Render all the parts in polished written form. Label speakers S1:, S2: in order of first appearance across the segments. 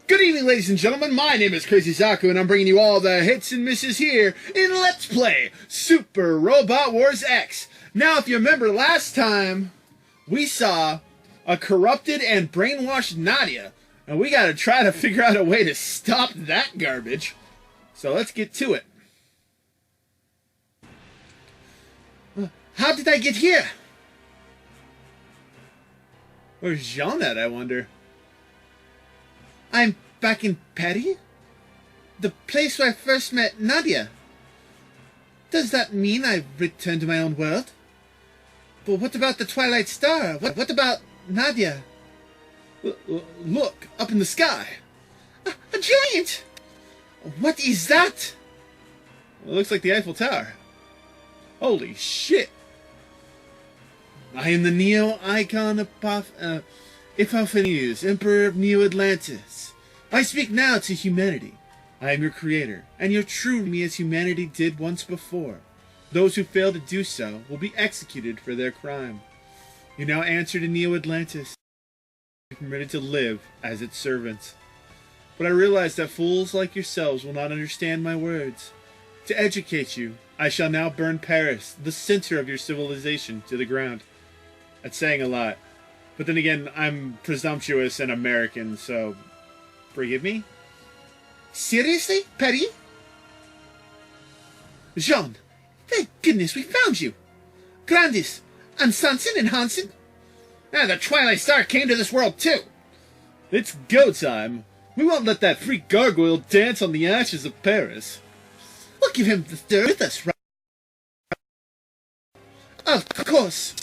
S1: Good evening, ladies and gentlemen. My name is Crazy Zaku, and I'm bringing you all the hits and misses here in Let's Play Super Robot Wars X. Now, if you remember last time, we saw a corrupted and brainwashed Nadia, and we gotta try to figure out a way to stop that garbage. So let's get to it. How did I get here? Where's Jean at, I wonder? I'm back in Paris? The place where I first met Nadia. Does that mean I've returned to my own world? But what about the Twilight Star? What about Nadia? Look, up in the sky. A giant! What is that? It looks like the Eiffel Tower. Holy shit! I am the Neo-Icon of Epiphanius, Emperor of Neo-Atlantis. I speak now to humanity. I am your creator, and you're true to me as humanity did once before. Those who fail to do so will be executed for their crime. You now answer to Neo-Atlantis, permitted to live as its servants. But I realize that fools like yourselves will not understand my words. To educate you, I shall now burn Paris, the center of your civilization, to the ground. That's saying a lot. But then again, I'm presumptuous and American, so forgive me? Seriously, Paris? Jean, thank goodness we found you. Grandis, and Sanson and Hansen. The Twilight Star came to this world too. It's go time. We won't let that freak gargoyle dance on the ashes of Paris. We'll give him the third with us, right? Of course.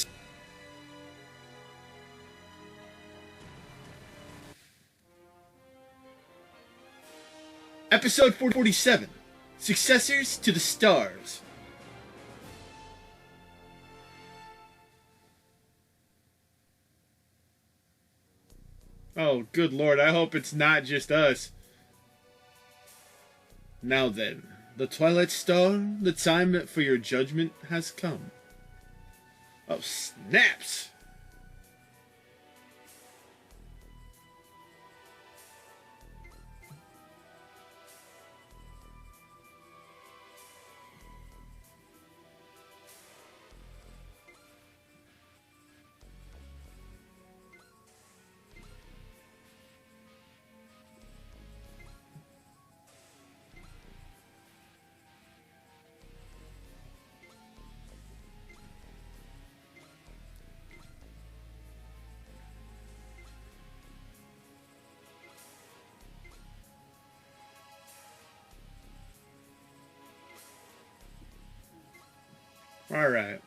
S1: Episode 47, Successors to the Stars. Oh, good lord, I hope it's not just us. Now then, the Twilight Star, the time for your judgment has come. Oh, snaps! All right.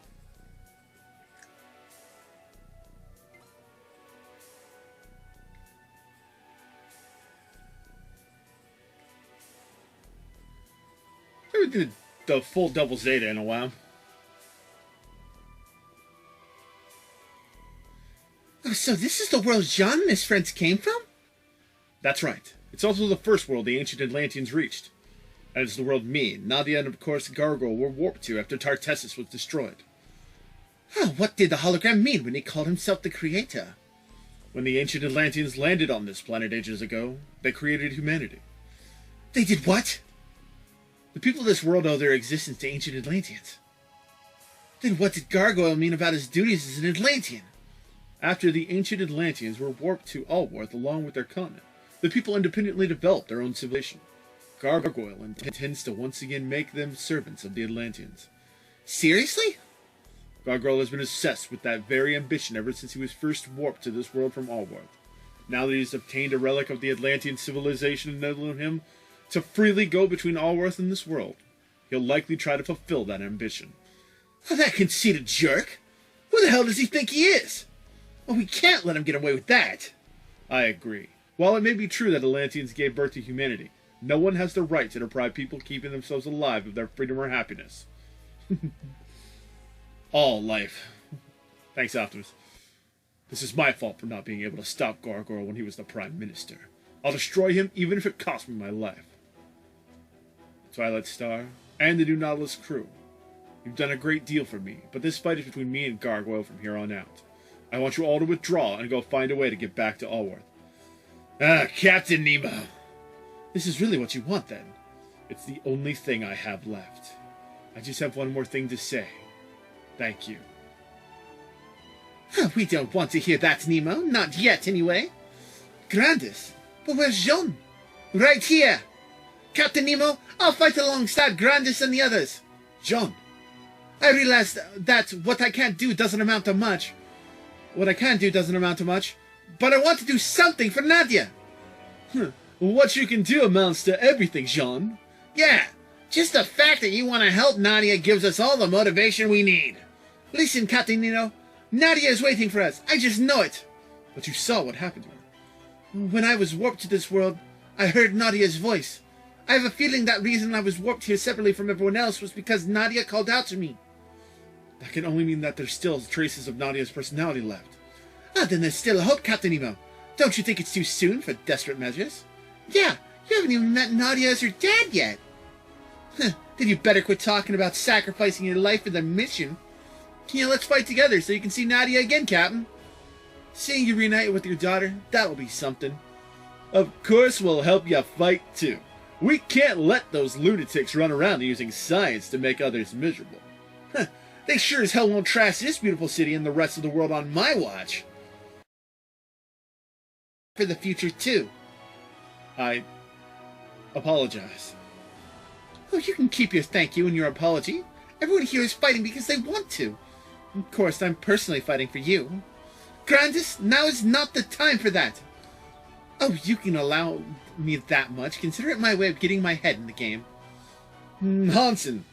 S1: We haven't did the full double Zeta in a while. Oh, so this is the world Jean and his friends came from? That's right. It's also the first world the ancient Atlanteans reached. And it's the world me, Nadia, and of course Gargoyle were warped to after Tartessus was destroyed. Oh, what did the hologram mean when he called himself the creator? When the ancient Atlanteans landed on this planet ages ago, they created humanity. They did what? The people of this world owe their existence to ancient Atlanteans. Then what did Gargoyle mean about his duties as an Atlantean? After the ancient Atlanteans were warped to Allworth along with their continent, the people independently developed their own civilization. Gargoyle intends to once again make them servants of the Atlanteans. Seriously? Gargoyle has been obsessed with that very ambition ever since he was first warped to this world from Allworth. Now that he's obtained a relic of the Atlantean civilization enabling him to freely go between Allworth and this world, he'll likely try to fulfill that ambition. Oh, that conceited jerk! Who the hell does he think he is? Well, we can't let him get away with that. I agree. While it may be true that Atlanteans gave birth to humanity, no one has the right to deprive people keeping themselves alive of their freedom or happiness. All life. Thanks, Optimus. This is my fault for not being able to stop Gargoyle when he was the Prime Minister. I'll destroy him even if it costs me my life. Twilight Star, and the new Nautilus crew. You've done a great deal for me, but this fight is between me and Gargoyle from here on out. I want you all to withdraw and go find a way to get back to Allworth. Ah, Captain Nemo. This is really what you want, then. It's the only thing I have left. I just have one more thing to say. Thank you.
S2: We don't want to hear that, Nemo. Not yet, anyway. Grandis? But where's Jean? Right here. Captain Nemo, I'll fight alongside Grandis and the others.
S1: Jean.
S2: I realize that what I can't do doesn't amount to much. What I can do doesn't amount to much. But I want to do something for Nadia.
S1: What you can do amounts to everything, Jean.
S2: Yeah, just the fact that you want to help Nadia gives us all the motivation we need. Listen, Captain Nemo, Nadia is waiting for us. I just know it.
S1: But you saw what happened to her.
S2: When I was warped to this world, I heard Nadia's voice. I have a feeling that reason I was warped here separately from everyone else was because Nadia called out to me.
S1: That can only mean that there's still traces of Nadia's personality left.
S2: Then there's still a hope, Captain Nemo. Don't you think it's too soon for desperate measures? Yeah, you haven't even met Nadia as her dad yet. Then you better quit talking about sacrificing your life for the mission. Let's fight together so you can see Nadia again, Captain. Seeing you reunite with your daughter, that'll be something.
S1: Of course we'll help you fight too. We can't let those lunatics run around using science to make others miserable.
S2: They sure as hell won't trash this beautiful city and the rest of the world on my watch. For the future, too.
S1: I apologize.
S2: Oh, you can keep your thank you and your apology. Everyone here is fighting because they want to. Of course, I'm personally fighting for you. Grandis, now is not the time for that. Oh, you can allow me that much. Consider it my way of getting my head in the game.
S1: Hansen,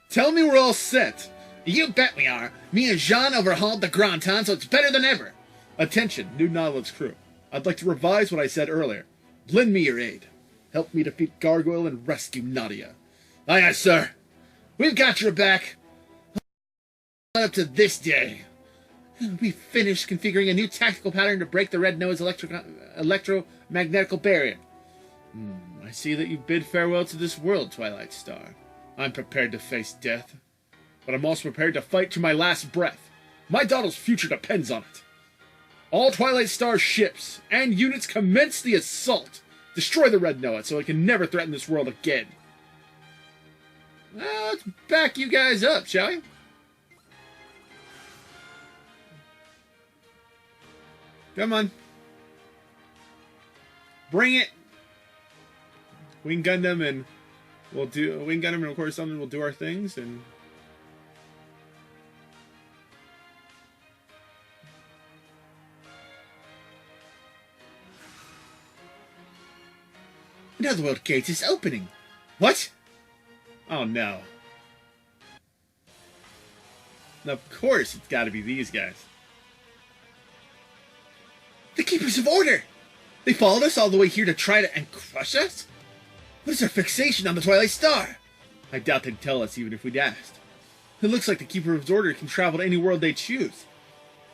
S1: tell me we're all set.
S2: You bet we are. Me and Jean overhauled the Granton, so it's better than ever.
S1: Attention, new Nautilus crew. I'd like to revise what I said earlier. Lend me your aid. Help me defeat Gargoyle and rescue Nadia.
S2: Aye, aye, sir. We've got your back. Up to this day. We finished configuring a new tactical pattern to break the Red Nose electromagnetical barrier.
S1: I see that you've bid farewell to this world, Twilight Star. I'm prepared to face death, but I'm also prepared to fight to my last breath. My daughter's future depends on it. All Twilight Star ships and units commence the assault. Destroy the Red Noah so it can never threaten this world again. Let's back you guys up, shall we? Come on. Bring it. Wing Gundam and we'll do Wing Gundam and of course something we'll do our things and
S2: Another world gate is opening. What?
S1: Oh no. Of course it's gotta be these guys.
S2: The Keepers of Order! They followed us all the way here to try to and crush us? What is their fixation on the Twilight Star?
S1: I doubt they'd tell us even if we'd asked. It looks like the Keeper of Order can travel to any world they choose.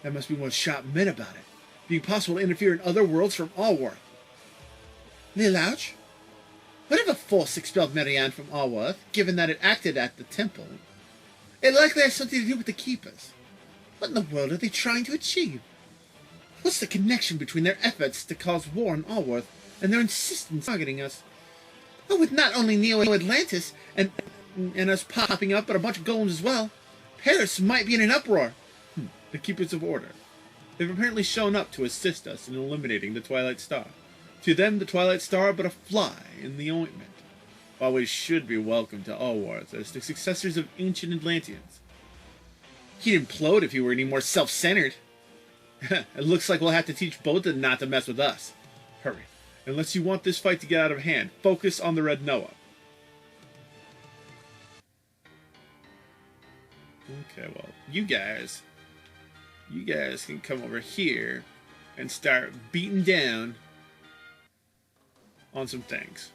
S1: That must be what Shop meant about it. Being possible to interfere in other worlds from Allworth.
S2: Lilouch? What if a force expelled Marianne from Allworth, given that it acted at the temple? It likely has something to do with the Keepers. What in the world are they trying to achieve? What's the connection between their efforts to cause war in Allworth and their insistence on targeting us? Oh, with not only Neo-Atlantis and us popping up, but a bunch of golems as well, Paris might be in an uproar.
S1: The Keepers of Order. They've apparently shown up to assist us in eliminating the Twilight Star. To them, the Twilight Star but a fly in the ointment. While we should be welcome to Allworth as the successors of ancient Atlanteans.
S2: He'd implode if he were any more self-centered.
S1: It looks like we'll have to teach both of them not to mess with us. Hurry. Unless you want this fight to get out of hand, focus on the Red Noah. Okay, well, you guys can come over here and start beating down on some things.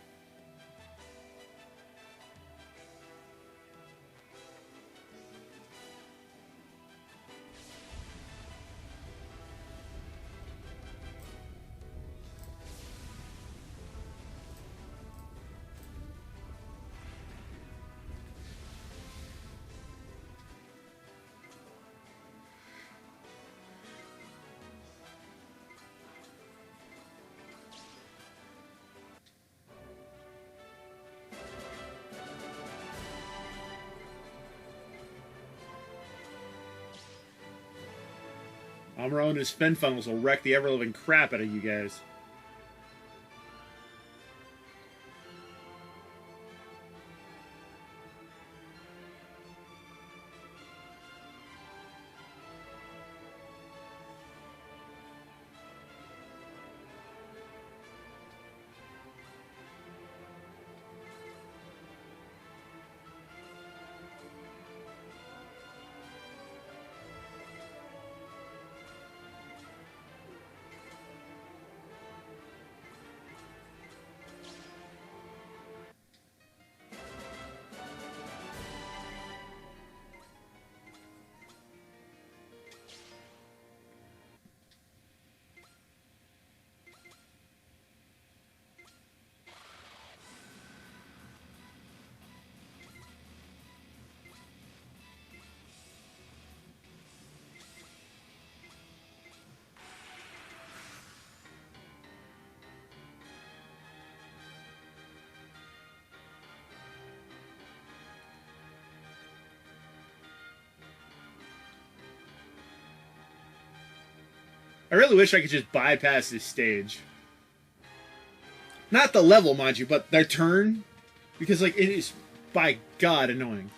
S1: Amuro and his fin funnels will wreck the ever-living crap out of you guys. I really wish I could just bypass this stage. Not the level, mind you, but their turn. Because, like, it is, by God, annoying.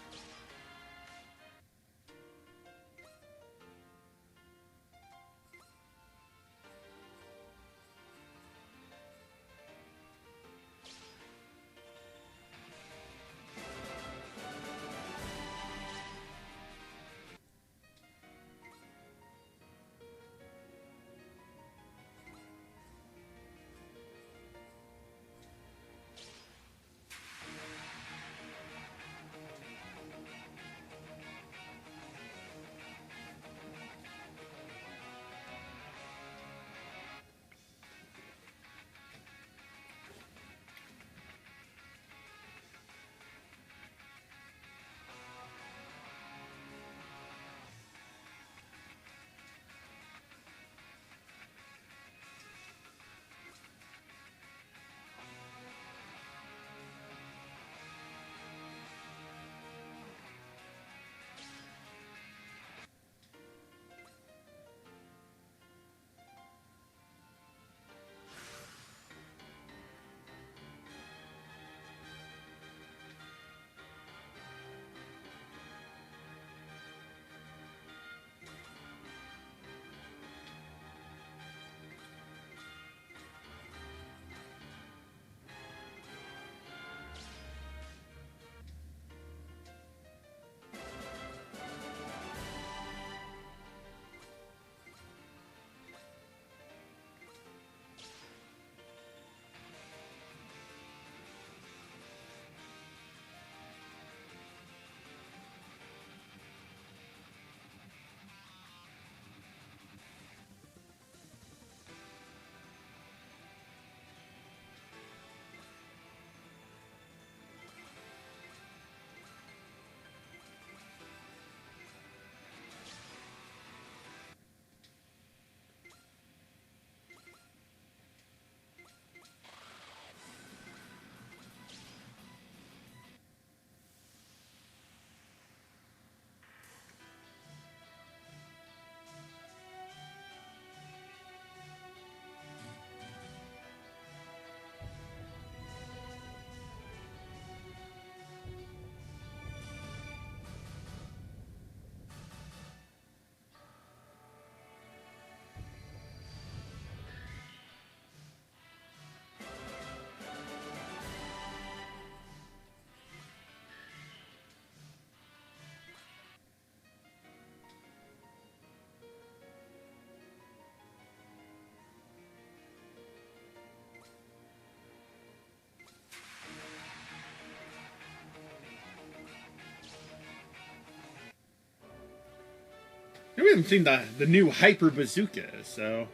S1: We haven't seen the new Hyper Bazooka, so...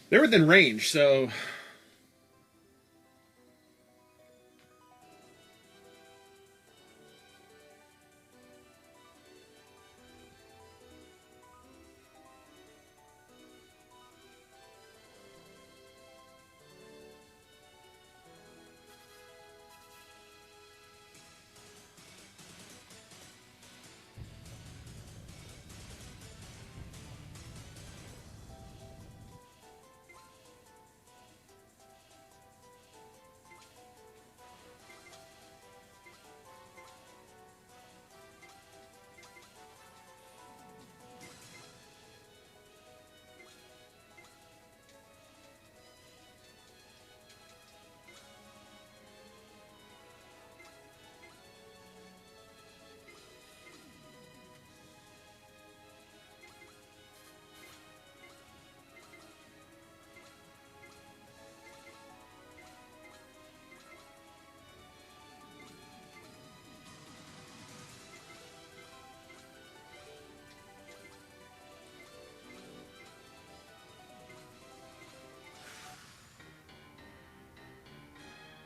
S1: They're within range, so...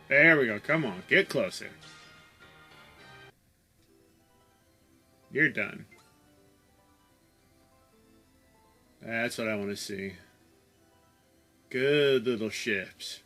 S1: There we go. Come on. Get closer. You're done. That's what I want to see. Good little ships.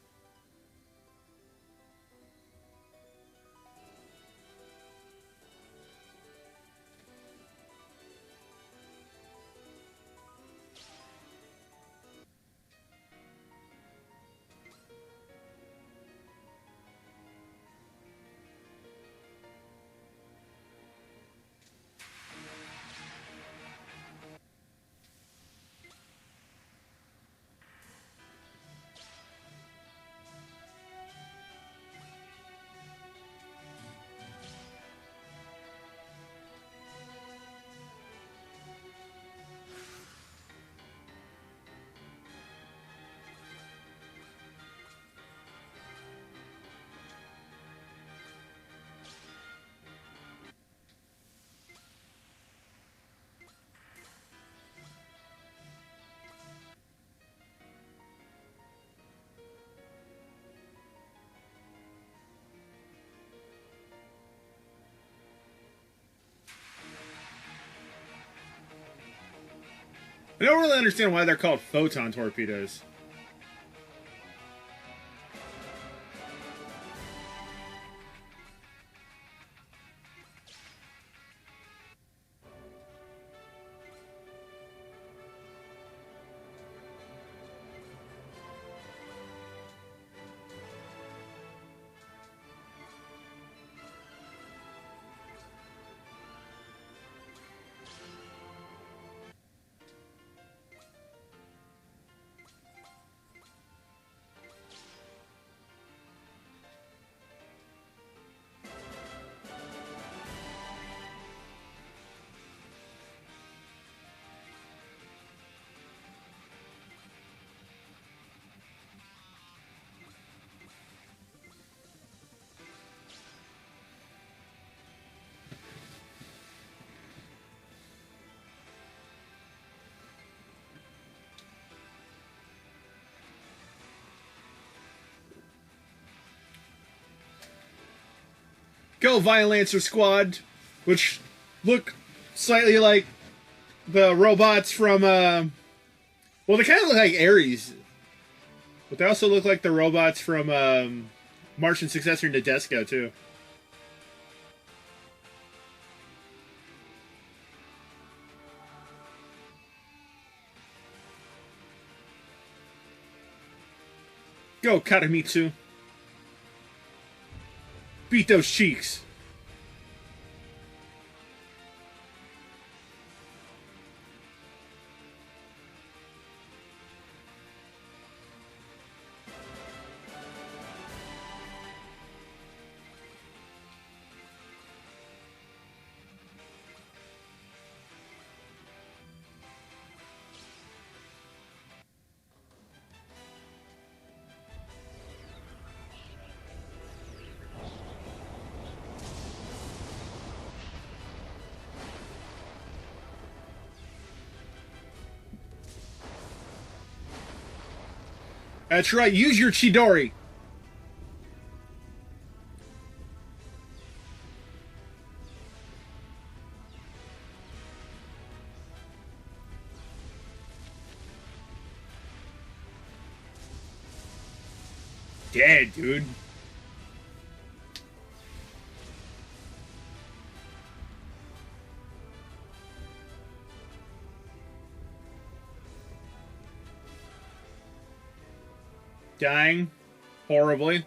S1: I don't really understand why they're called photon torpedoes. Go Violancer Squad, which look slightly like the robots from, well, they kind of look like Ares, but they also look like the robots from Martian Successor Nadesco, too. Go, Katamitsu. Beat those cheeks. That's right, use your Chidori. Dead, dude. Dying horribly.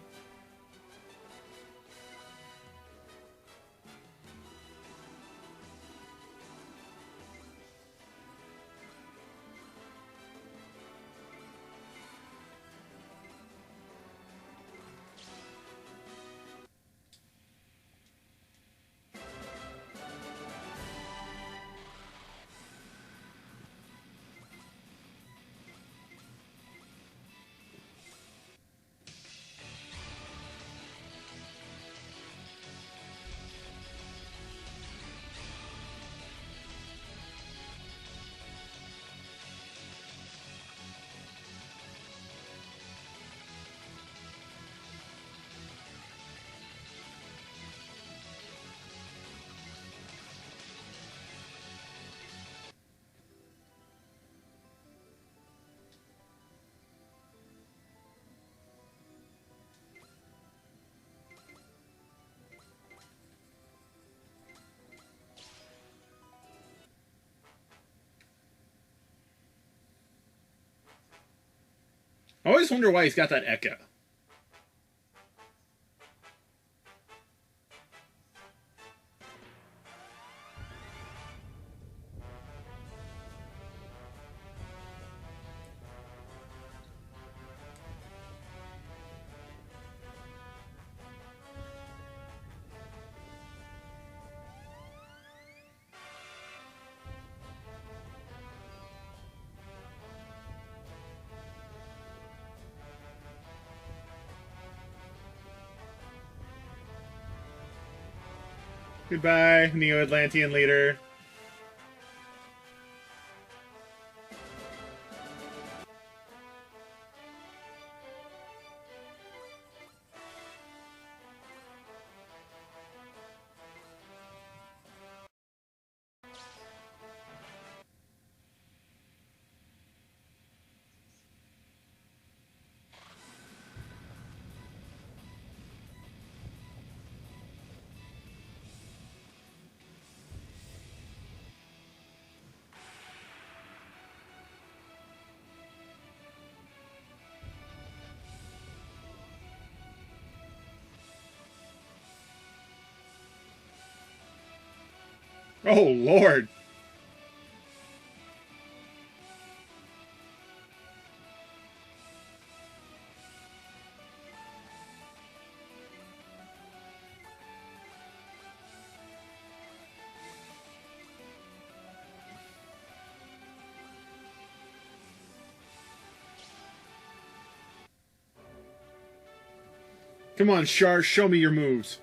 S1: I always wonder why he's got that echo. Goodbye, Neo-Atlantean leader. Oh, Lord. Come on, Char, show me your moves.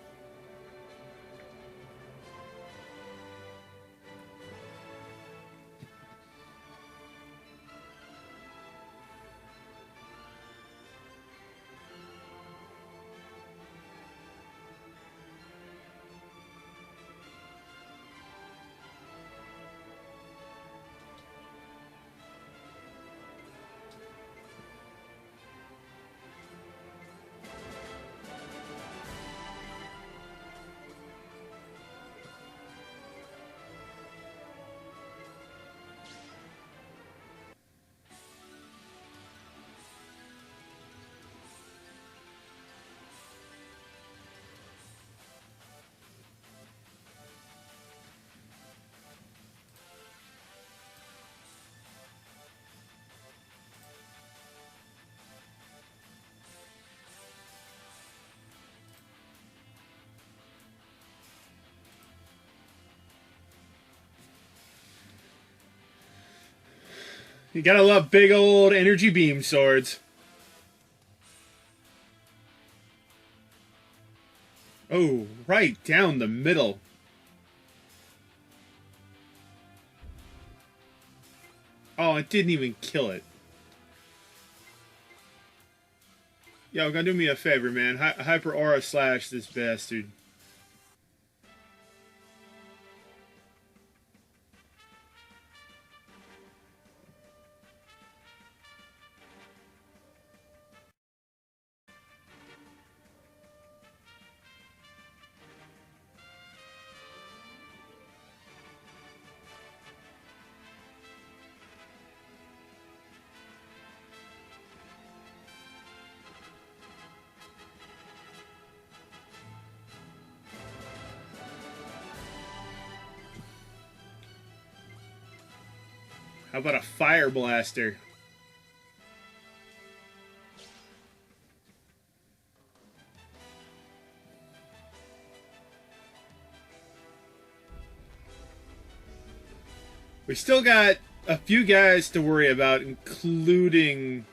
S1: You gotta love big old energy beam swords. Oh, right down the middle. Oh, it didn't even kill it. Yo, gotta do me a favor, man. Hyper Aura slash this bastard. How about a fire blaster? We still got a few guys to worry about, including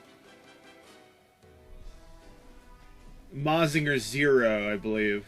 S1: Mazinger Zero, I believe.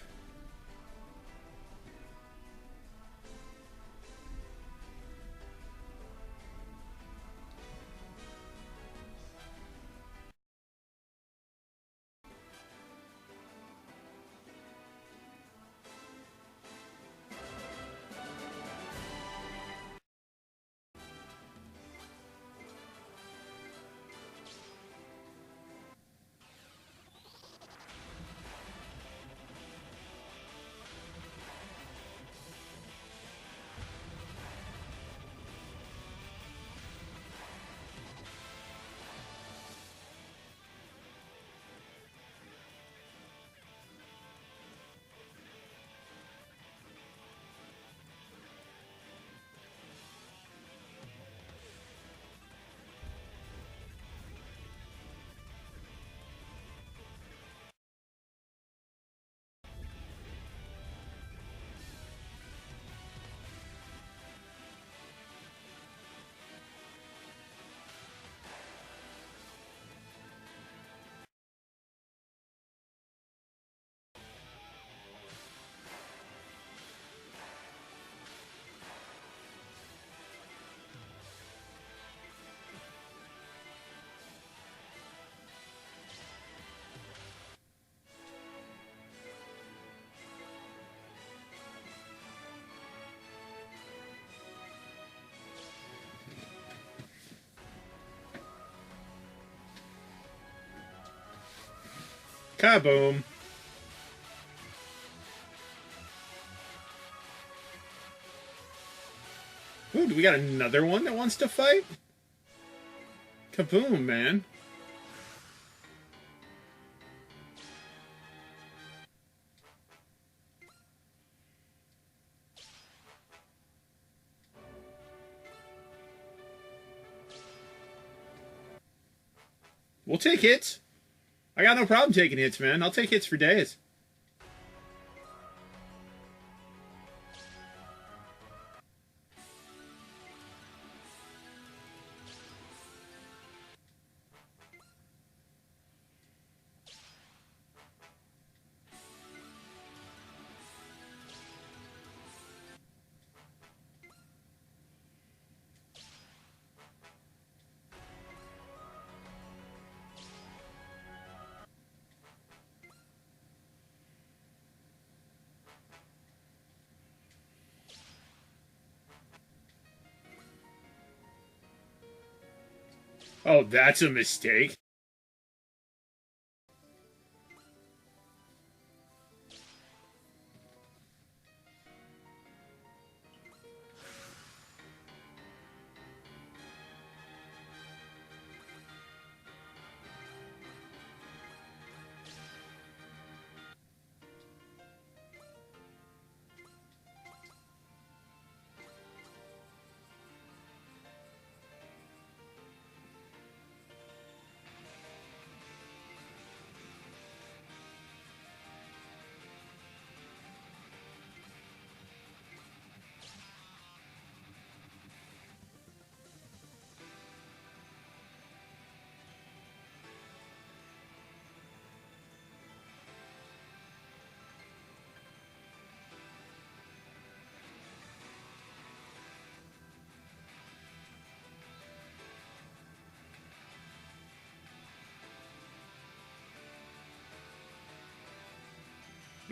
S1: Kaboom. Ooh, do we got another one that wants to fight? Kaboom, man. We'll take hits. I got no problem taking hits, man. I'll take hits for days. Oh, that's a mistake.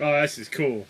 S1: Oh, this is cool.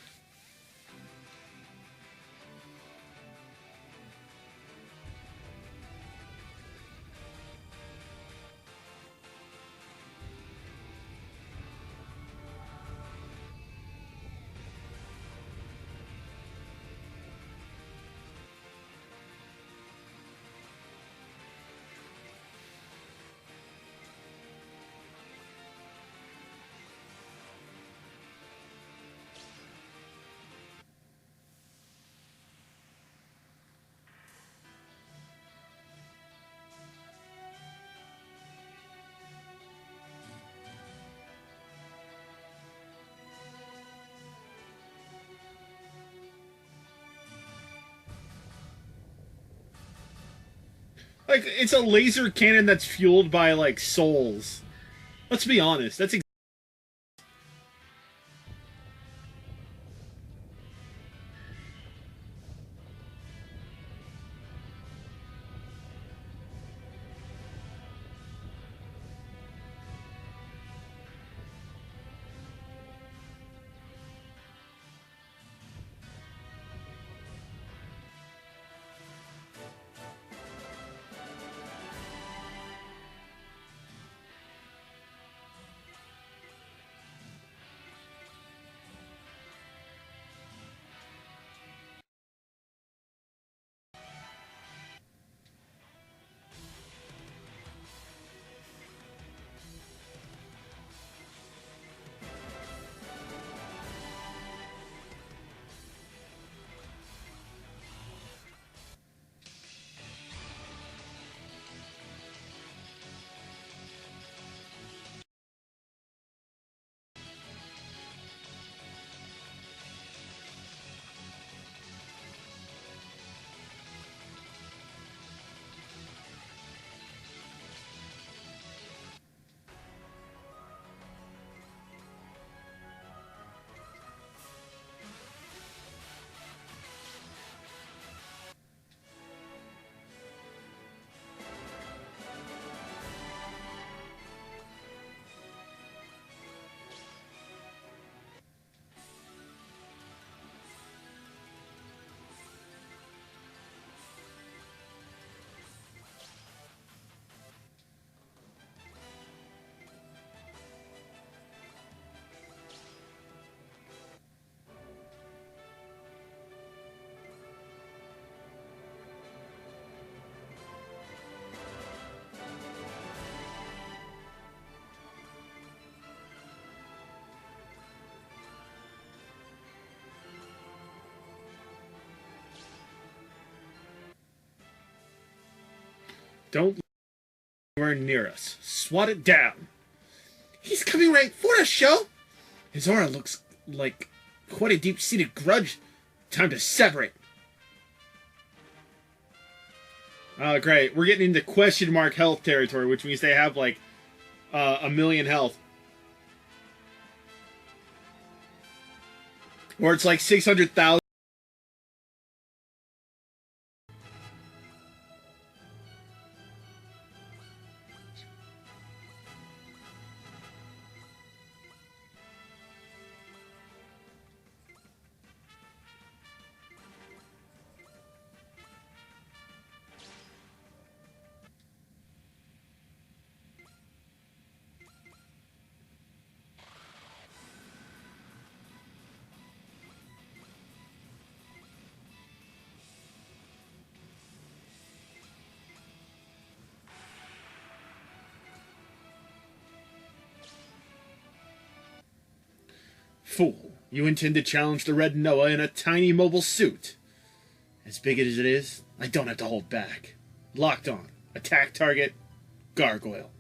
S1: Like, it's a laser cannon that's fueled by, like, souls. Let's be honest. That's don't anywhere near us. Swat it down.
S2: He's coming right for us, Sho.
S1: His aura looks like quite a deep-seated grudge. Time to sever it. Oh, great. We're getting into question mark health territory, which means they have, like, a million health. Or it's like 600,000. Fool, you intend to challenge the Red Noah in a tiny mobile suit. As big as it is, I don't have to hold back. Locked on. Attack target, gargoyle.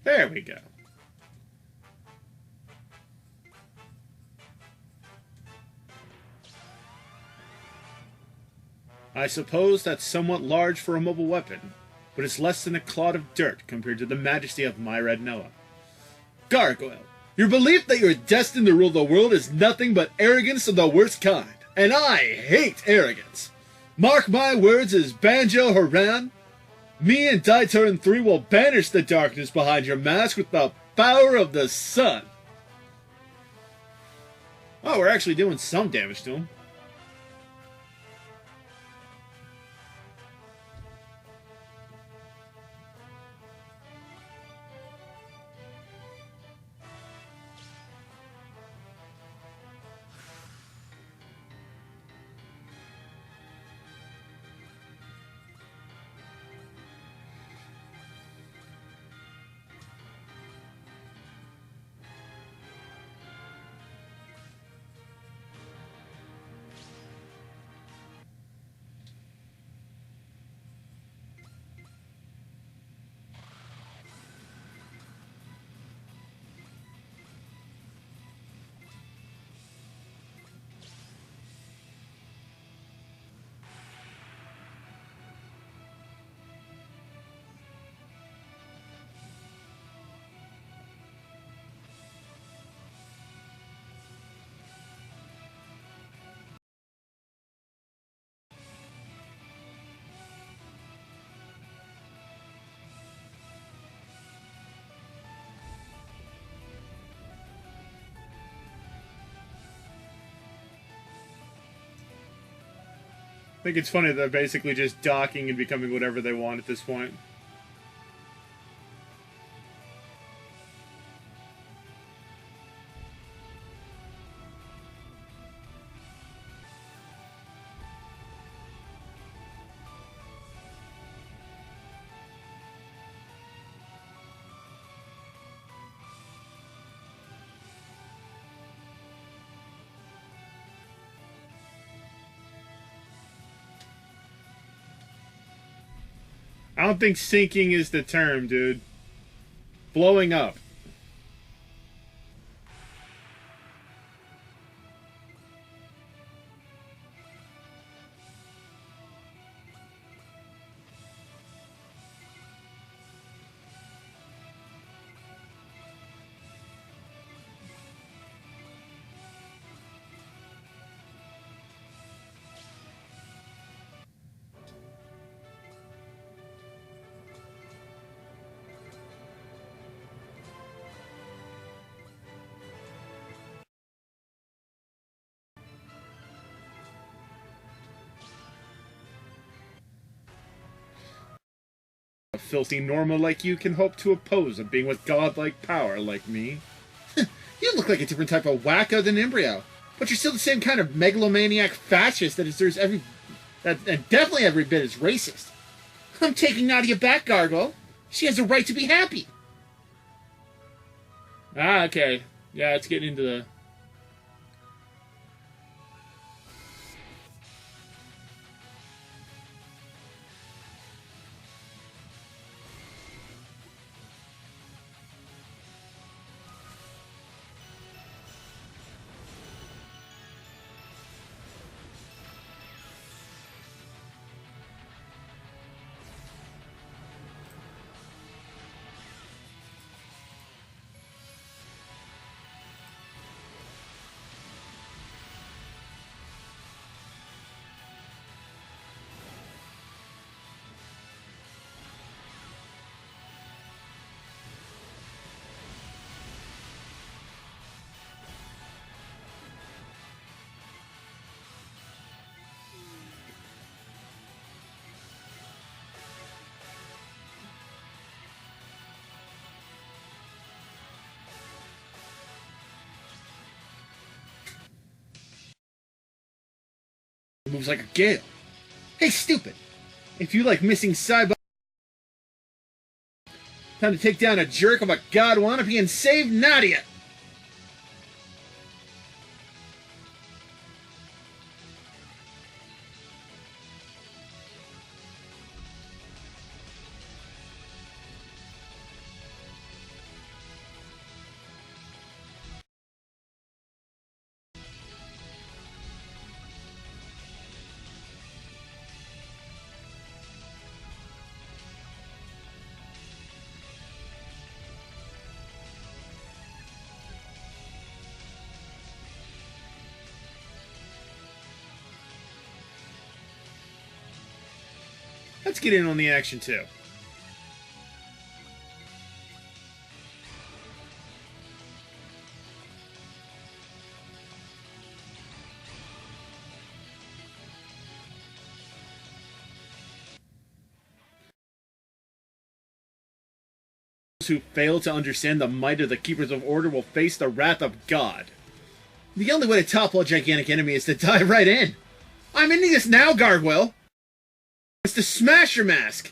S1: There we go. I suppose that's somewhat large for a mobile weapon, but it's less than a clod of dirt compared to the majesty of my red Noah. Gargoyle, your belief that you're destined to rule the world is nothing but arrogance of the worst kind, and I hate arrogance. Mark my words as Banjo Haran. Me and Daiturn 3 will banish the darkness behind your mask with the power of the sun. Oh, we're actually doing some damage to him. I think it's funny that they're basically just docking and becoming whatever they want at this point. I don't think sinking is the term, dude. Blowing up. A filthy Norma like you can hope to oppose a being with godlike power like me.
S2: You look like a different type of wacko than Embryo, but you're still the same kind of megalomaniac fascist that deserves and definitely every bit as racist. I'm taking Nadia back, Gargoyle. She has a right to be happy.
S1: Ah, okay. Yeah, it's getting into the...
S2: Moves like a gale. Hey, stupid! If you like missing side, time to take down a jerk of a god wannabe and save Nadia!
S1: Let's get in on the action too. Those who fail to understand the might of the Keepers of Order will face the wrath of God.
S2: The only way to topple a gigantic enemy is to dive right in. I'm ending this now, Gargoyle. It's to smash your mask.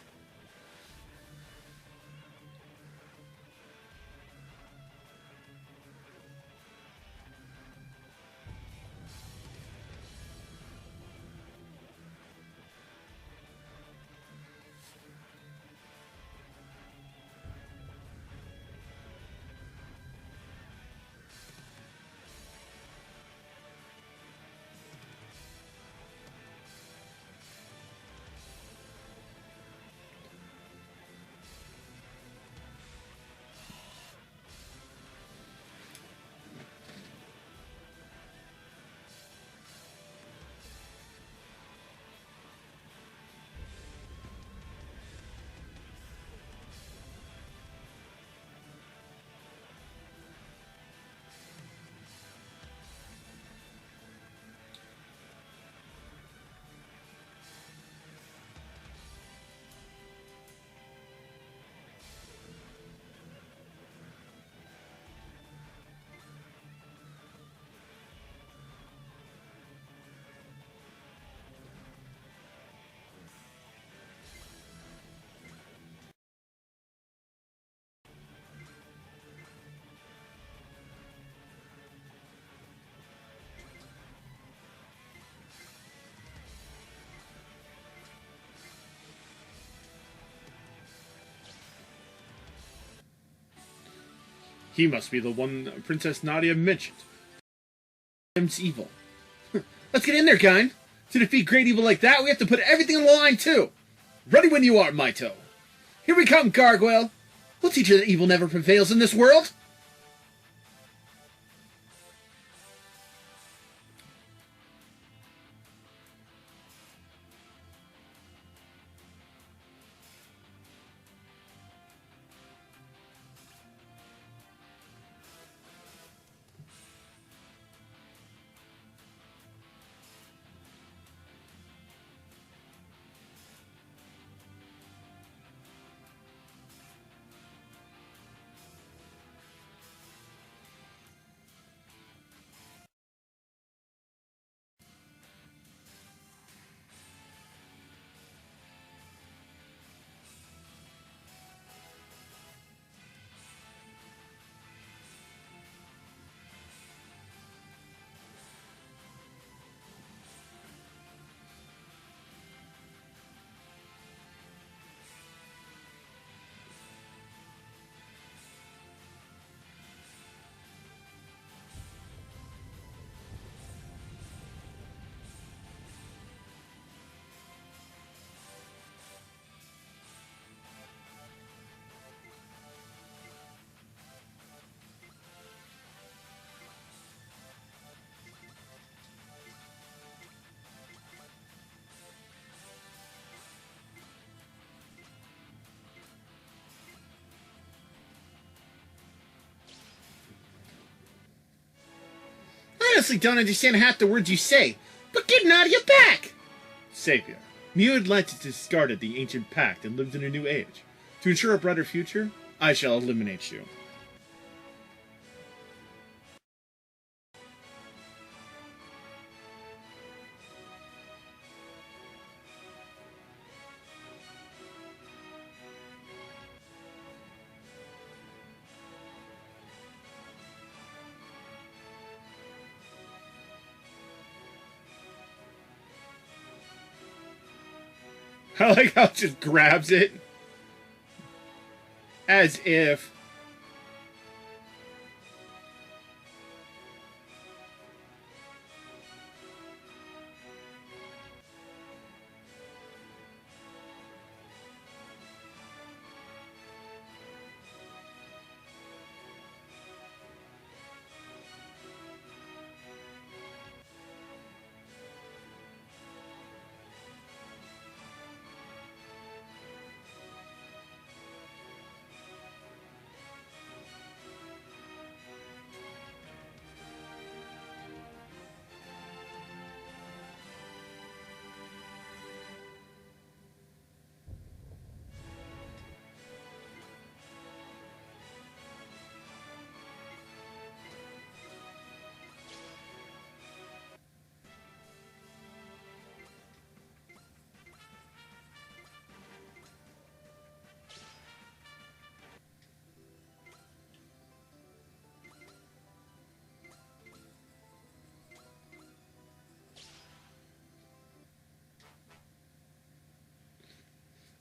S1: He must be the one Princess Nadia mentioned.
S2: Him's evil. Let's get in there, kind. To defeat great evil like that, we have to put everything on the line, too. Ready when you are, Maito. Here we come, Gargoyle. We'll teach you that evil never prevails in this world. I honestly don't understand half the words you say, but get Nadia back!
S1: Savior, New Atlantis discarded the ancient pact and lived in a new age. To ensure a brighter future, I shall eliminate you. I like how it just grabs it. As if...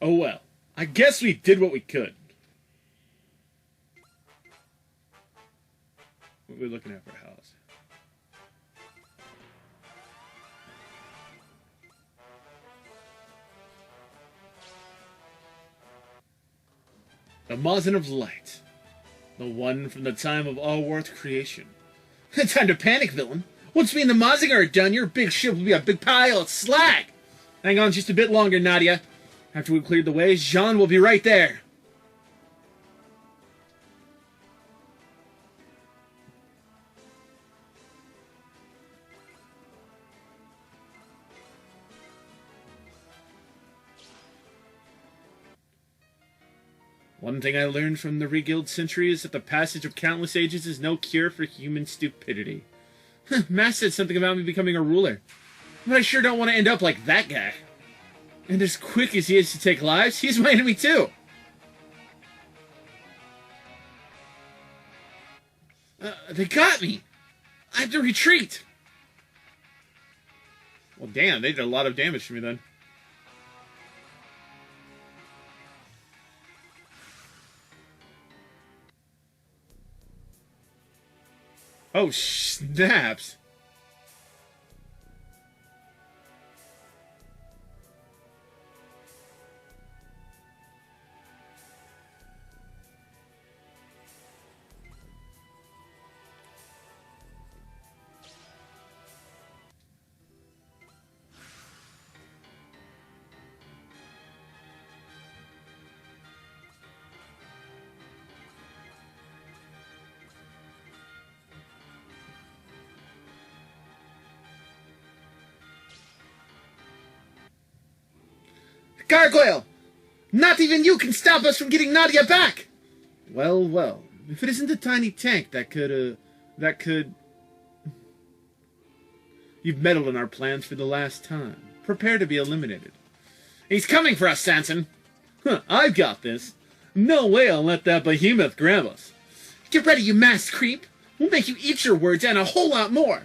S1: Oh well. I guess we did what we could. What are we looking at for a house? The Mazen of Light. The one from the time of Allworth creation.
S2: Time to panic, villain. Once me and the Mazinger are done, your big ship will be a big pile of slag.
S1: Hang on just a bit longer, Nadia. After we've cleared the way, Jean will be right there. One thing I learned from the Reguild century is that the passage of countless ages is no cure for human stupidity. Mass said something about me becoming a ruler, but I sure don't want to end up like that guy. And as quick as he is to take lives, he's my enemy too.
S2: They got me. I have to retreat.
S1: Well, damn, they did a lot of damage to me then. Oh, snaps.
S2: Gargoyle! Not even you can stop us from getting Nadia back!
S1: Well, well. If it isn't the tiny tank that could... You've meddled in our plans for the last time. Prepare to be eliminated.
S2: He's coming for us, Sanson.
S1: Huh, I've got this. No way I'll let that behemoth grab us.
S2: Get ready, you masked creep. We'll make you eat your words and a whole lot more.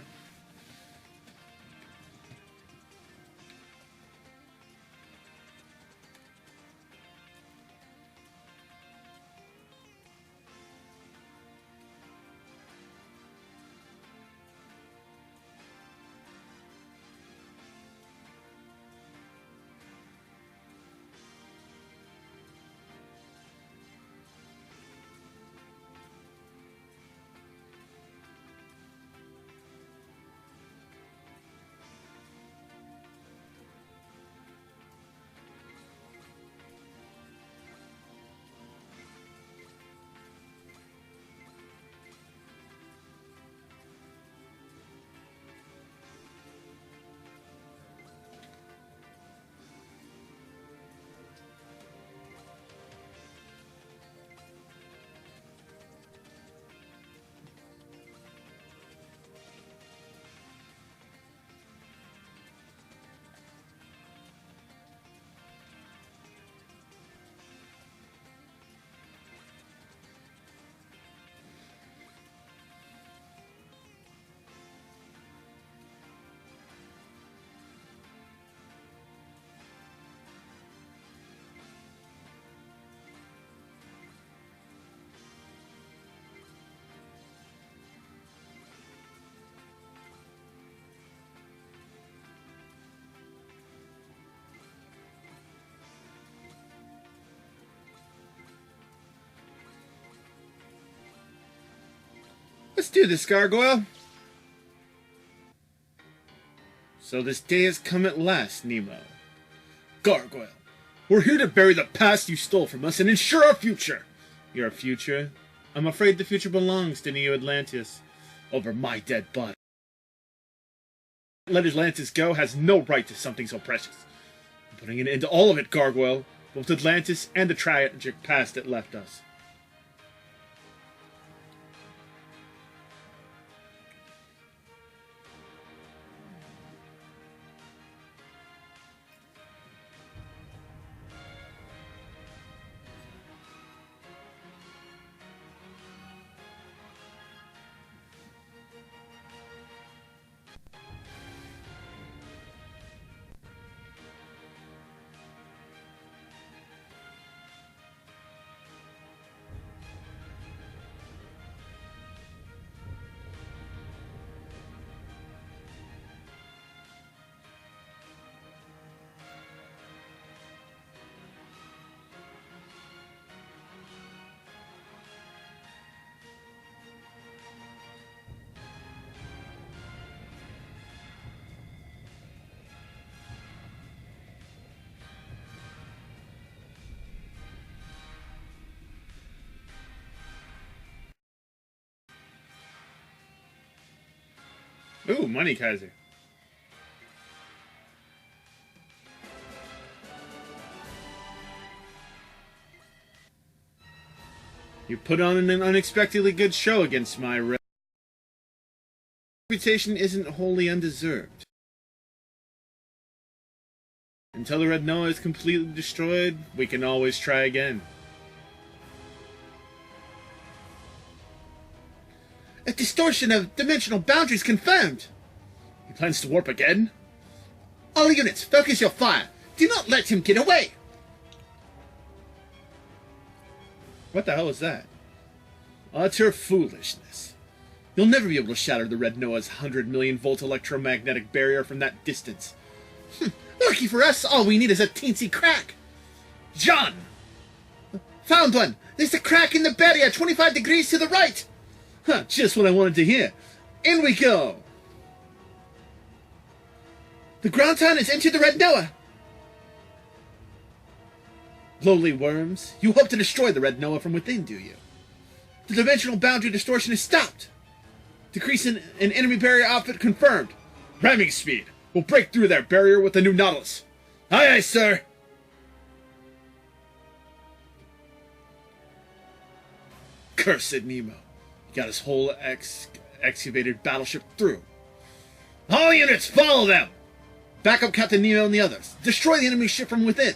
S1: Let's do this, Gargoyle. So this day has come at last, Nemo. Gargoyle, we're here to bury the past you stole from us and ensure our future. Your future? I'm afraid the future belongs to Neo Atlantis. Over my dead body. Let Atlantis go has no right to something so precious. I'm putting an end to all of it, Gargoyle. Both Atlantis and the tragic past it left us. Ooh, Money Kaiser. You put on an unexpectedly good show against my reputation isn't wholly undeserved. Until the Red Noah is completely destroyed, we can always try again.
S2: A distortion of dimensional boundaries confirmed.
S1: He plans to warp again?
S2: All units, focus your fire. Do not let him get away.
S1: What the hell is that? Utter foolishness. You'll never be able to shatter the Red Noah's 100 million volt electromagnetic barrier from that distance.
S2: Lucky for us, all we need is a teensy crack.
S1: John!
S2: Found one. There's a crack in the barrier 25 degrees to the right.
S1: Huh, just what I wanted to hear. In we go!
S2: The Granton has entered the Red Noah.
S1: Lowly worms, you hope to destroy the Red Noah from within, do you?
S2: The dimensional boundary distortion is stopped. Decrease in enemy barrier output confirmed.
S1: Ramming speed! We'll break through their barrier with the new Nautilus. Aye, aye, sir! Cursed Nemo. He got his whole excavated battleship through. All units, follow them!
S2: Back up Captain Nemo and the others. Destroy the enemy ship from within.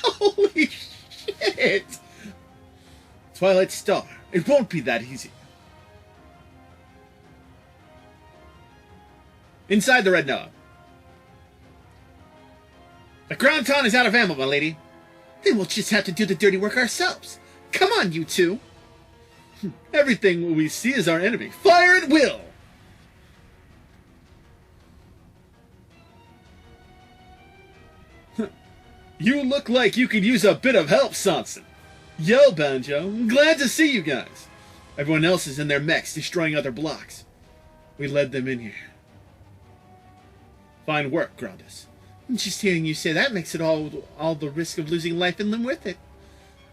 S1: Holy shit! Twilight Star, it won't be that easy. Inside the Red Noah.
S2: The Granton is out of ammo, my lady. Then we'll just have to do the dirty work ourselves. Come on, you two.
S1: Everything we see is our enemy. Fire at will! You look like you could use a bit of help, Sanson. Yo, Banjo, I'm glad to see you guys. Everyone else is in their mechs, destroying other blocks. We led them in here. Fine work, Grandis.
S2: Just hearing you say that makes it all the risk of losing life and limb worth it.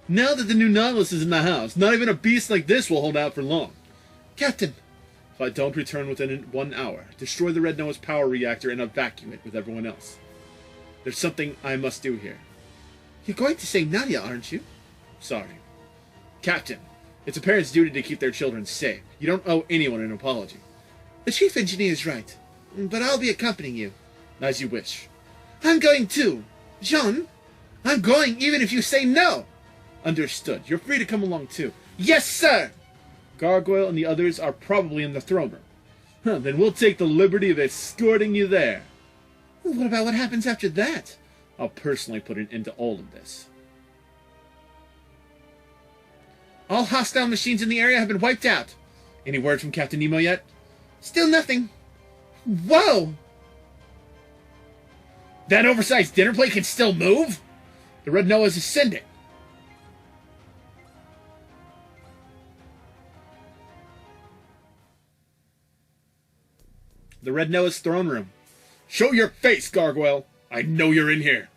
S1: Now that the new Nautilus is in the house, not even a beast like this will hold out for long.
S2: Captain!
S1: If I don't return within 1 hour, destroy the Red Noah's power reactor and evacuate with everyone else. There's something I must do here.
S2: You're going to say Nadia, aren't you?
S1: Sorry. Captain, it's a parent's duty to keep their children safe. You don't owe anyone an apology.
S2: The chief engineer is right, but I'll be accompanying you.
S1: As you wish.
S2: I'm going too. Jean, I'm going even if you say no.
S1: Understood. You're free to come along too.
S2: Yes, sir!
S1: Gargoyle and the others are probably in the throne room. Then we'll take the liberty of escorting you there.
S2: What about what happens after that?
S1: I'll personally put an end to all of this.
S2: All hostile machines in the area have been wiped out.
S1: Any word from Captain Nemo yet?
S2: Still nothing. Whoa!
S1: That oversized dinner plate can still move? The Red Noah is ascending. The Red Noah's throne room. Show your face, Gargoyle! I know you're in here!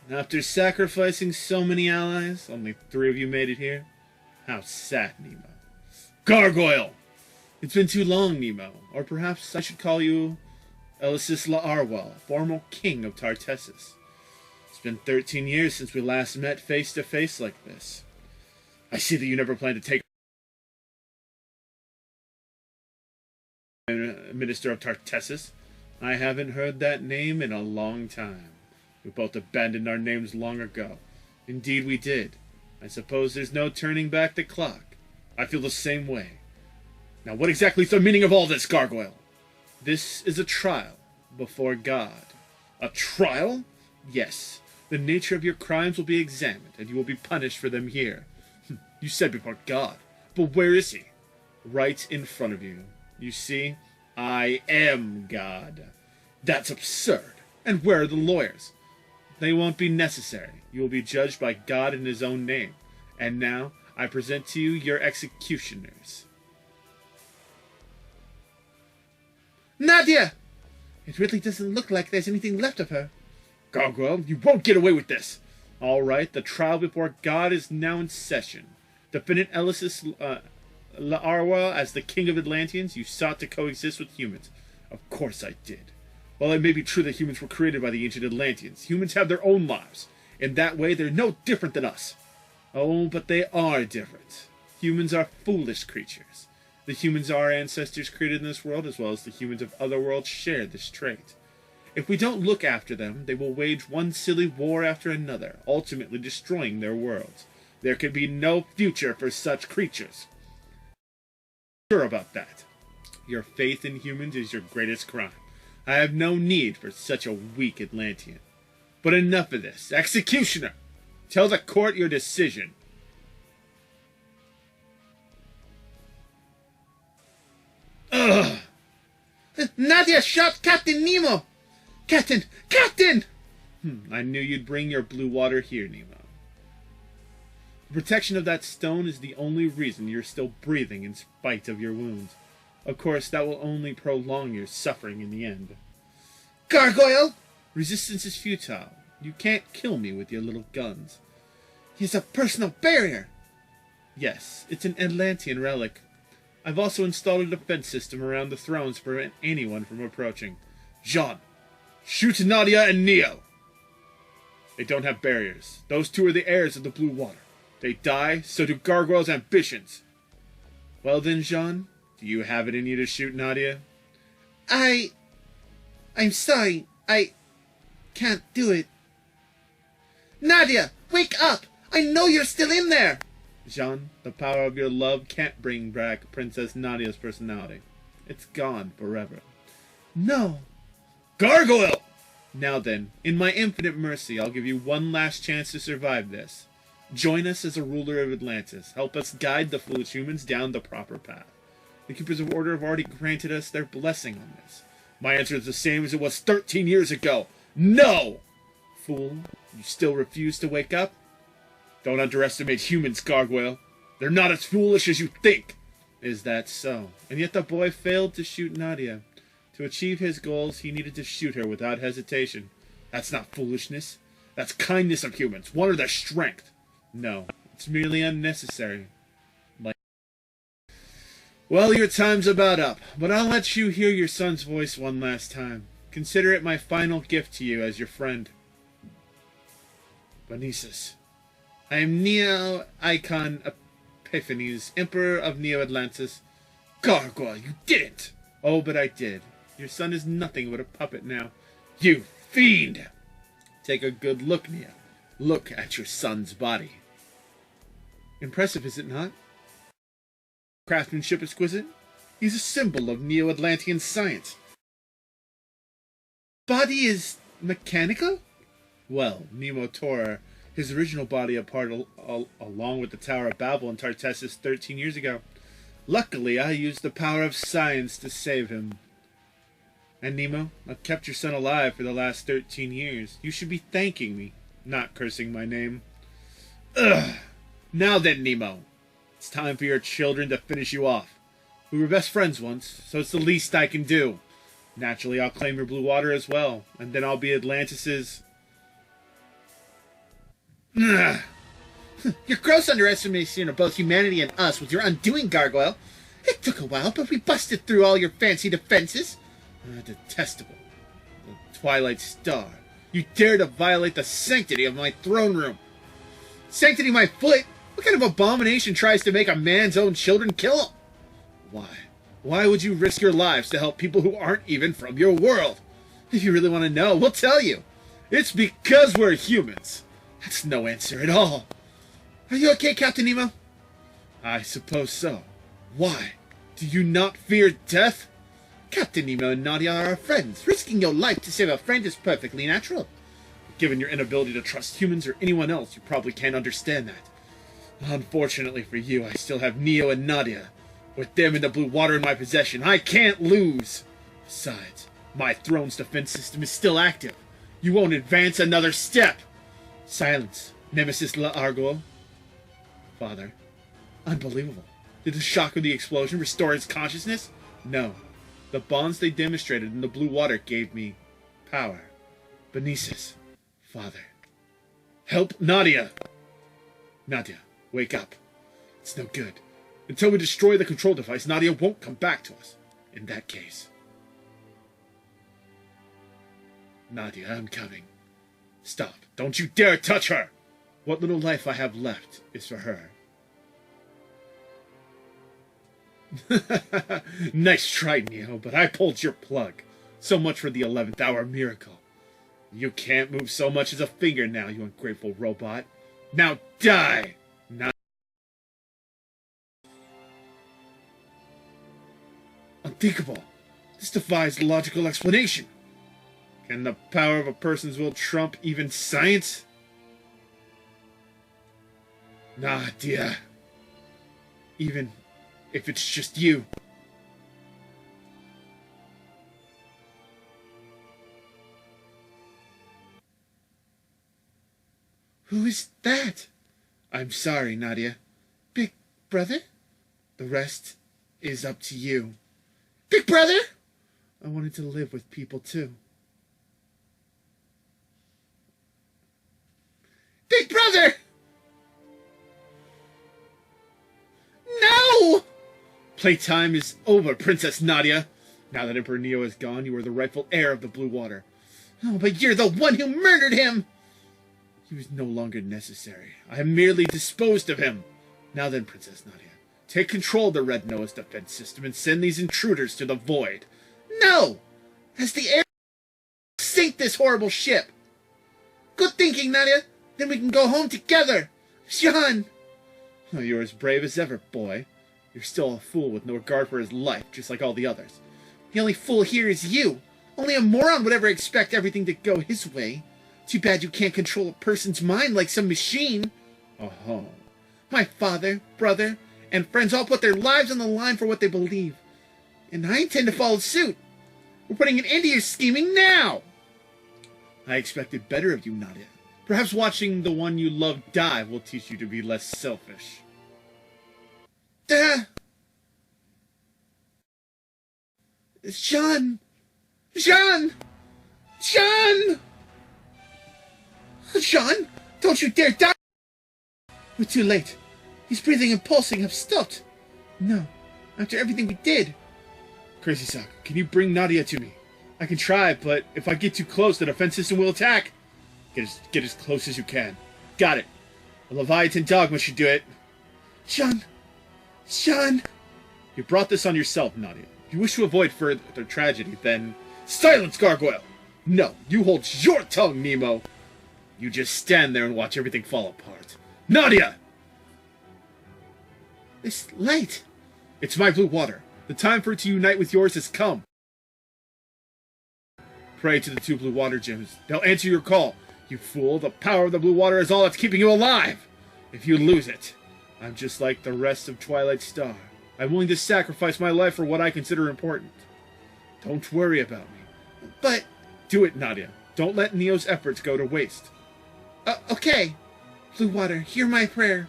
S1: After sacrificing so many allies, only 3 of you made it here? How sad, Nemo. Gargoyle! It's been too long, Nemo. Or perhaps I should call you Elysis La Arwal, former king of Tartessus. It's been 13 years since we last met face to face like this. I see that you never plan to take Minister of Tartessus. I haven't heard that name in a long time. We both abandoned our names long ago. Indeed we did. I suppose there's no turning back the clock. I feel the same way. Now what exactly is the meaning of all this, Gargoyle? This is a trial before God. A trial? Yes. The nature of your crimes will be examined, and you will be punished for them here. You said before God. But where is he? Right in front of you. You see, I am God. That's absurd. And where are the lawyers? They won't be necessary. You will be judged by God in his own name. And now, I present to you your executioners.
S2: Nadia! It really doesn't look like there's anything left of her.
S1: Gargoyle, you won't get away with this. All right, the trial before God is now in session. Defendant La'Arwa, as the king of Atlanteans, you sought to coexist with humans. Of course I did. While it may be true that humans were created by the ancient Atlanteans, humans have their own lives. In that way, they're no different than us. Oh, but they are different. Humans are foolish creatures. The humans our ancestors created in this world, as well as the humans of other worlds, share this trait. If we don't look after them, they will wage one silly war after another, ultimately destroying their worlds. There can be no future for such creatures. Sure about that. Your faith in humans is your greatest crime. I have no need for such a weak Atlantean. But enough of this. Executioner! Tell the court your decision.
S2: Ugh! Nadia shot Captain Nemo! Captain! Captain!
S1: I knew you'd bring your blue water here, Nemo. The protection of that stone is the only reason you're still breathing in spite of your wounds. Of course, that will only prolong your suffering in the end.
S2: Gargoyle!
S1: Resistance is futile. You can't kill me with your little guns.
S2: He's a personal barrier.
S1: Yes, it's an Atlantean relic. I've also installed a defense system around the thrones to prevent anyone from approaching. Jean, shoot Nadia and Neo. They don't have barriers. Those two are the heirs of the blue water. They die, so do Gargoyle's ambitions. Well then, Jean, do you have it in you to shoot Nadia?
S2: I'm sorry. I can't do it. Nadia, wake up! I know you're still in there!
S1: Jean, the power of your love can't bring back Princess Nadia's personality. It's gone forever.
S2: No.
S1: Gargoyle! Now then, in my infinite mercy, I'll give you one last chance to survive this. Join us as a ruler of Atlantis. Help us guide the foolish humans down the proper path. The Keepers of Order have already granted us their blessing on this. My answer is the same as it was 13 years ago. No! Fool, you still refuse to wake up? Don't underestimate humans, Gargoyle. They're not as foolish as you think. Is that so? And yet the boy failed to shoot Nadia. To achieve his goals, he needed to shoot her without hesitation. That's not foolishness. That's kindness of humans. One of their strength. No, it's merely unnecessary. Well, your time's about up, but I'll let you hear your son's voice one last time. Consider it my final gift to you as your friend. Bonices. I am Neo Icon Epiphanes, Emperor of Neo Atlantis. Gargoyle, you didn't! Oh, but I did. Your son is nothing but a puppet now. You fiend! Take a good look, Neo. Look at your son's body. Impressive, is it not? Craftsmanship exquisite? He's a symbol of Neo-Atlantean science.
S2: Body is mechanical?
S1: Well, Nemo tore his original body apart along with the Tower of Babel and Tartessus 13 years ago. Luckily, I used the power of science to save him. And Nemo, I've kept your son alive for the last 13 years. You should be thanking me, not cursing my name. Ugh! Now then, Nemo. It's time for your children to finish you off. We were best friends once, so it's the least I can do. Naturally, I'll claim your blue water as well, and then I'll be Atlantis's...
S2: Your gross underestimation of both humanity and us was your undoing, Gargoyle. It took a while, but we busted through all your fancy defenses.
S1: Detestable. The Twilight Star. You dare to violate the sanctity of my throne room.
S2: Sanctity of my foot? What kind of abomination tries to make a man's own children kill him?
S1: Why? Why would you risk your lives to help people who aren't even from your world? If you really want to know, we'll tell you. It's because we're humans. That's no answer at all.
S2: Are you okay, Captain Nemo?
S1: I suppose so. Why? Do you not fear death?
S2: Captain Nemo and Nadia are our friends. Risking your life to save a friend is perfectly natural.
S1: Given your inability to trust humans or anyone else, you probably can't understand that. Unfortunately for you, I still have Neo and Nadia. With them and the blue water in my possession, I can't lose. Besides, my throne's defense system is still active. You won't advance another step. Silence, Nemesis La'Arwa. Father, unbelievable. Did the shock of the explosion restore his consciousness? No. The bonds they demonstrated in the blue water gave me power. Benices, Father, help Nadia. Nadia, wake up. It's no good. Until we destroy the control device, Nadia won't come back to us. In that case. Nadia, I'm coming. Stop. Don't you dare touch her! What little life I have left is for her. Nice try, Neo, but I pulled your plug. So much for the 11th hour miracle. You can't move so much as a finger now, you ungrateful robot. Now die! Unthinkable. This defies logical explanation. Can the power of a person's will trump even science? Nadia. Even if it's just you. Who is that? I'm sorry, Nadia. Big brother? The rest is up to you. Big brother? I wanted to live with people too. Big brother! No! Playtime is over, Princess Nadia. Now that Emperor Neo is gone, you are the rightful heir of the Blue Water. Oh, but you're the one who murdered him! He was no longer necessary. I have merely disposed of him. Now then, Princess Nadia, take control of the Red Noah's defense system and send these intruders to the void. No! As the heir, sink this horrible ship. Good thinking, Nadia. Then we can go home together. Jean! Oh, you're as brave as ever, boy. You're still a fool with no regard for his life, just like all the others. The only fool here is you. Only a moron would ever expect everything to go his way. Too bad you can't control a person's mind like some machine. Oh. My father, brother, and friends all put their lives on the line for what they believe. And I intend to follow suit. We're putting an end to your scheming now. I expected better of you, Nadia. Perhaps watching the one you love die will teach you to be less selfish. Jean! Jean! Jean! Jean! Don't you dare die! We're too late. His breathing and pulsing have stopped. No. After everything we did. Crazy Sock, can you bring Nadia to me? I can try, but if I get too close, the defense system will attack. Get as close as you can. Got it. A Leviathan dogma should do it. Jean! Jean! You brought this on yourself, Nadia. If you wish to avoid further tragedy, then... Silence, Gargoyle! No, you hold your tongue, Nemo! You just stand there and watch everything fall apart. Nadia! This light! It's my blue water. The time for it to unite with yours has come. Pray to the two blue water gems. They'll answer your call. You fool, the power of the blue water is all that's keeping you alive. If you lose it, I'm just like the rest of Twilight Star. I'm willing to sacrifice my life for what I consider important. Don't worry about me. But... Do it, Nadia. Don't let Neo's efforts go to waste. Okay. Blue water, hear my prayer.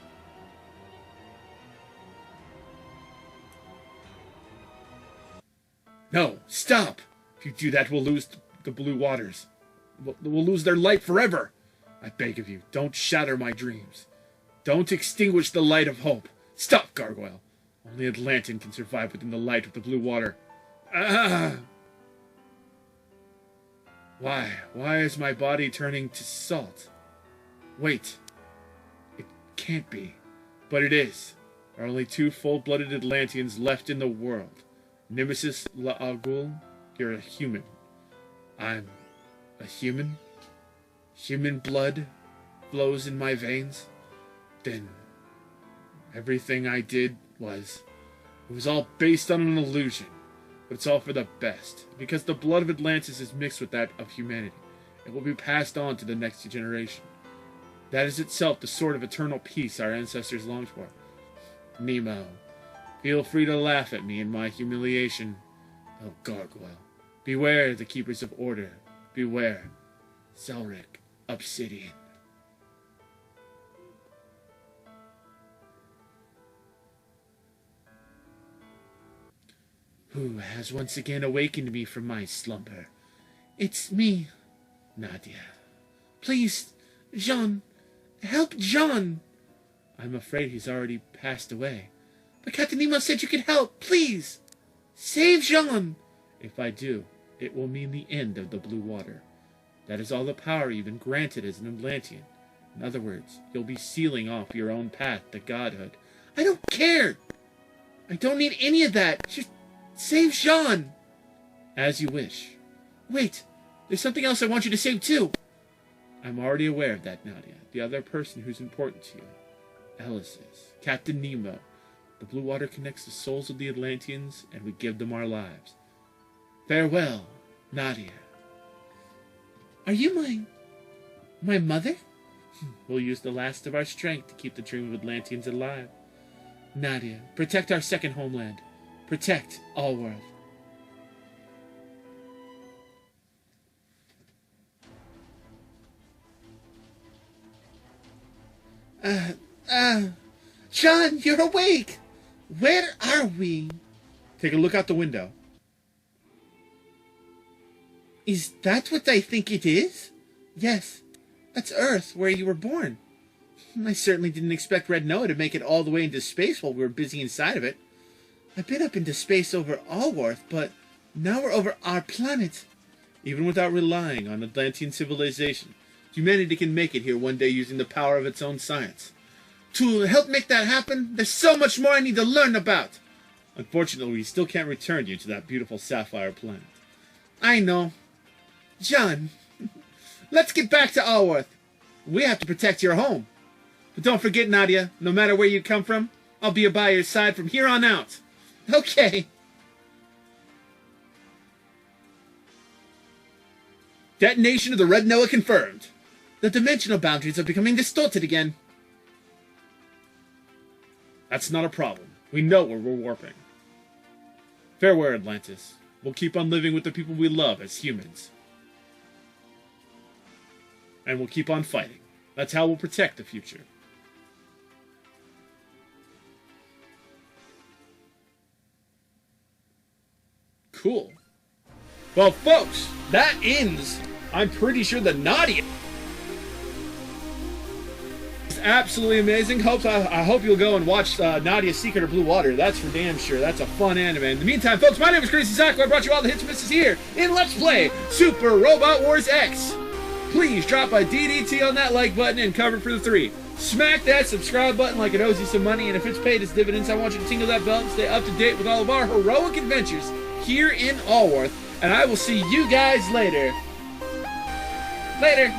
S1: No, stop! If you do that, we'll lose the blue waters. We'll lose their light forever. I beg of you, don't shatter my dreams. Don't extinguish the light of hope. Stop, Gargoyle. Only Atlantean can survive within the light of the blue water. Ah! Why? Why is my body turning to salt? Wait. It can't be. But it is. There are only two full-blooded Atlanteans left in the world. Nemesis La'agul, you're a human. I'm a human? Human blood flows in my veins? Then everything I did it was all based on an illusion. But it's all for the best. Because the blood of Atlantis is mixed with that of humanity. It will be passed on to the next generation. That is itself the sort of eternal peace our ancestors longed for. Nemo, feel free to laugh at me in my humiliation. Oh, Gargoyle, beware the keepers of order. Beware. Zelric, Obsidian. Who has once again awakened me from my slumber? It's me, Nadia. Please, Jean, help Jean. I'm afraid he's already passed away.
S2: But Captain Nemo said you could help. Please, save Jean.
S1: If I do, it will mean the end of the blue water. That is all the power you've been granted as an Atlantean. In other words, you'll be sealing off your own path to godhood.
S2: I don't care. I don't need any of that. Just save Jean.
S1: As you wish.
S2: Wait, there's something else I want you to save too.
S1: I'm already aware of that, Nadia. The other person who's important to you. Ellis is. Captain Nemo. The blue water connects the souls of the Atlanteans, and we give them our lives. Farewell, Nadia.
S2: Are you my mother?
S1: We'll use the last of our strength to keep the dream of Atlanteans alive. Nadia, protect our second homeland. Protect all world.
S2: John, you're awake. Where are we?
S1: Take a look out the window.
S2: Is that what I think it is? Yes, that's Earth, where you were born. I certainly didn't expect Red Noah to make it all the way into space while we were busy inside of it. I've been up into space over Allworth, but now we're over our planet.
S1: Even without relying on Atlantean civilization, humanity can make it here one day using the power of its own science.
S2: To help make that happen, there's so much more I need to learn about.
S1: Unfortunately, we still can't return you to that beautiful sapphire planet.
S2: I know. John, let's get back to Allworth. We have to protect your home.
S1: But don't forget, Nadia, no matter where you come from, I'll be by your side from here on out.
S2: Okay.
S1: Detonation of the Red Noah confirmed.
S2: The dimensional boundaries are becoming distorted again.
S1: That's not a problem. We know where we're warping. Farewell, Atlantis. We'll keep on living with the people we love as humans. And we'll keep on fighting. That's how we'll protect the future. Cool. Well, folks, that ends. I'm pretty sure the Nadia is absolutely amazing. I hope you'll go and watch Nadia's Secret of Blue Water. That's for damn sure. That's a fun anime. In the meantime, folks, my name is Crazy Sako. I brought you all the hits and misses here in Let's Play Super Robot Wars X. Please drop a DDT on that like button and cover for the 3. Smack that subscribe button like it owes you some money, and if it's paid its dividends, I want you to tingle that bell and stay up to date with all of our heroic adventures here in Allworth, and I will see you guys later. Later.